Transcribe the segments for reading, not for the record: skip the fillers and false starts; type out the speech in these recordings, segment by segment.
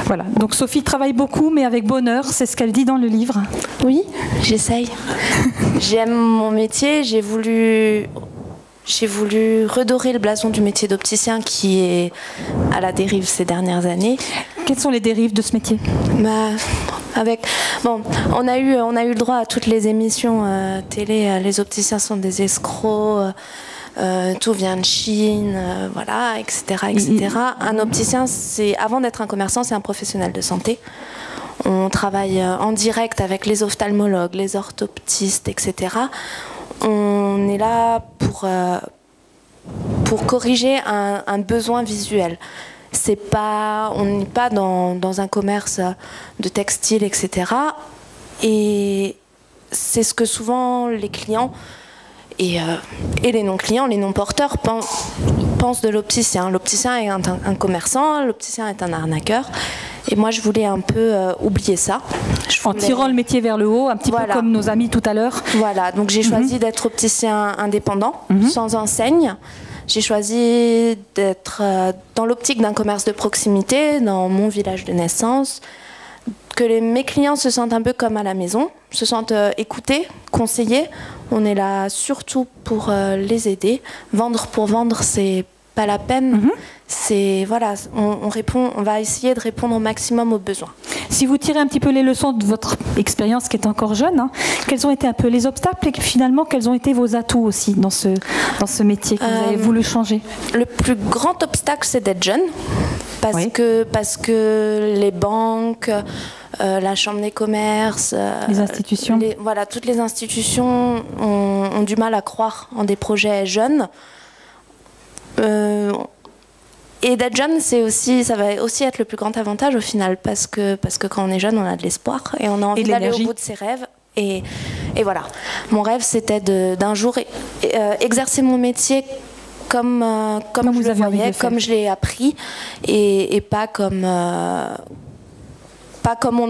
Voilà, donc Sophie travaille beaucoup, mais avec bonheur, c'est ce qu'elle dit dans le livre. Oui, j'essaye. J'aime mon métier, j'ai voulu redorer le blason du métier d'opticien qui est à la dérive ces dernières années. Quelles sont les dérives de ce métier? On a eu le droit à toutes les émissions télé, les opticiens sont des escrocs, tout vient de Chine, voilà, etc., etc. Un opticien, avant d'être un commerçant, c'est un professionnel de santé. On travaille en direct avec les ophtalmologues, les orthoptistes, etc. On est là pour corriger un besoin visuel. On n'est pas dans un commerce de textile, etc. Et c'est ce que souvent les clients et les non-clients, les non-porteurs pensent de l'opticien. L'opticien est un commerçant, l'opticien est un arnaqueur. Et moi, je voulais un peu oublier ça. En tirant le métier vers le haut, un petit peu comme nos amis tout à l'heure. Voilà, donc j'ai choisi d'être opticien indépendant, sans enseigne. J'ai choisi d'être dans l'optique d'un commerce de proximité, dans mon village de naissance, que mes clients se sentent un peu comme à la maison, se sentent écoutés, conseillés. On est là surtout pour les aider. Vendre pour vendre, c'est pas la peine. On va essayer de répondre au maximum aux besoins. Si vous tirez un petit peu les leçons de votre expérience qui est encore jeune, quels ont été un peu les obstacles et finalement quels ont été vos atouts aussi dans ce métier que vous avez voulu changer? Le plus grand obstacle, c'est d'être jeune, parce que les banques, la Chambre des commerces, les institutions, toutes les institutions ont du mal à croire en des projets jeunes. Et d'être jeune, ça va aussi être le plus grand avantage au final, parce que quand on est jeune, on a de l'espoir et on a envie d'aller au bout de ses rêves. Et voilà, mon rêve, c'était d'un jour exercer mon métier comme je le voyais, comme je l'ai appris, et pas comme on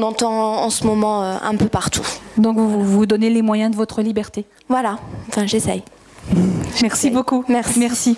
entend en ce moment un peu partout. Donc vous vous donnez les moyens de votre liberté. Voilà, enfin j'essaye. Merci beaucoup. Merci. Merci.